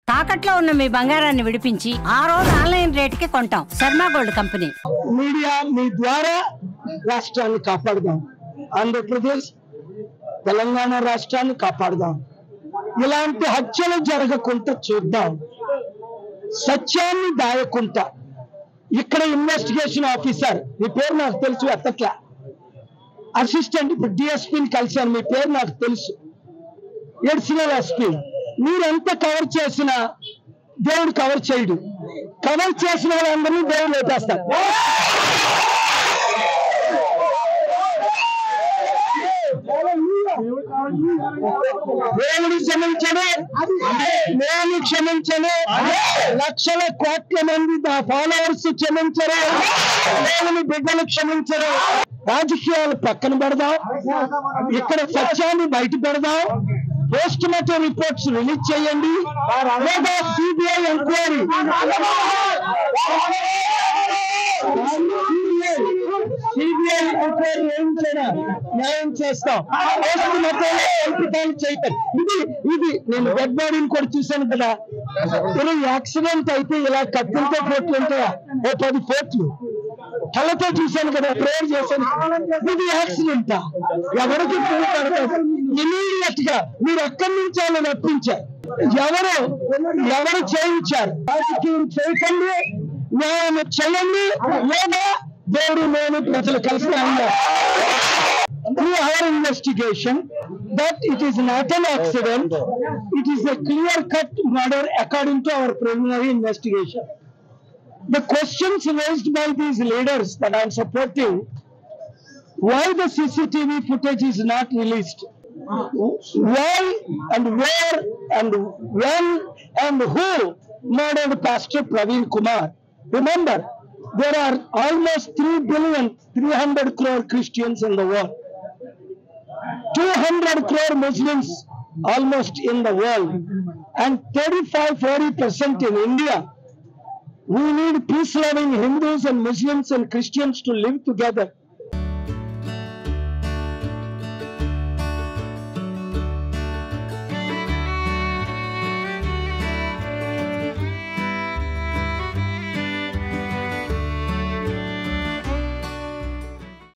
తాకట్లో ఉన్న మీ బంగారాన్ని విడిపించి ఆ రోజు ఆన్లైన్ రేటుకి కొంటాం. Sharma gold company. మీడియా మీ ద్వారా రాష్ట్రాన్ని కాపాడదాం. ఆంధ్రప్రదేశ్ తెలంగాణ రాష్ట్రాన్ని కాపాడదాం. ఇలాంటి హత్యలు జరగకుండా చూద్దాం. సత్యాన్ని దాయకుంటా ఇక్కడ ఇన్వెస్టిగేషన్ ఆఫీసర్, మీ పేరు నాకు తెలుసు, ఎత్తట్లా అసిస్టెంట్, ఇప్పుడు డిఎస్పీని కలిశాను, మీ పేరు నాకు తెలుసు, ఎడిషనల్ ఎస్పీ. మీరెంత కవర్ చేసినా దేవుడు కవర్ చేయడు. కవర్ చేసిన వాళ్ళందరినీ దేవుడు లేపేస్తారు. దేవుడు క్షమించను, నేను క్షమించను, లక్షల కోట్ల మంది నా ఫాలోవర్స్ క్షమించరు, దేవుని బిడ్డలు క్షమించరు. రాజకీయాలు పక్కన పెడదాం, ఇక్కడ సత్యాన్ని బయట పెడదాం. పోస్ట్ మార్టం రిపోర్ట్స్ రిలీజ్ చేయండి, లేదా సిబిఐ ఎంక్వైరీ. సిబిఐ ఎంక్వైరీ ఏం చేయడం న్యాయం చేస్తాం. పోస్ట్ మార్టం ఎంపికలు చేయటం ఇది నేను డెడ్ బాడీని కూడా చూశాను కదా. ఇలా యాక్సిడెంట్ అయితే ఇలా కత్తులతో పోట్లు ఉంటాయా? 10 పోట్లు కళ్ళతో చూశాను కదా, ప్రేయర్ చేశాను. ఇది యాక్సిడెంటా? ఎవరికి ఇమీడియట్ గా మీరు ఎక్కడి నుంచి వాళ్ళు రప్పించారు? ఎవరు చేయించారు? రాజకీయం చేయకండి, న్యాయం చేయండి, లేదా దేవుడు నేను ప్రజలు కలిసి through our investigation that it is not an accident, it is a clear-cut murder according to our preliminary investigation. The questions raised by these leaders that I am supporting, why the CCTV footage is not released, why and where and when and who murdered Pastor Praveen Kumar. Remember, there are almost 300 crore Christians in the world, 200 crore Muslims almost in the world, and 35-40% in India. We need peace-loving Hindus and Muslims and Christians to live together.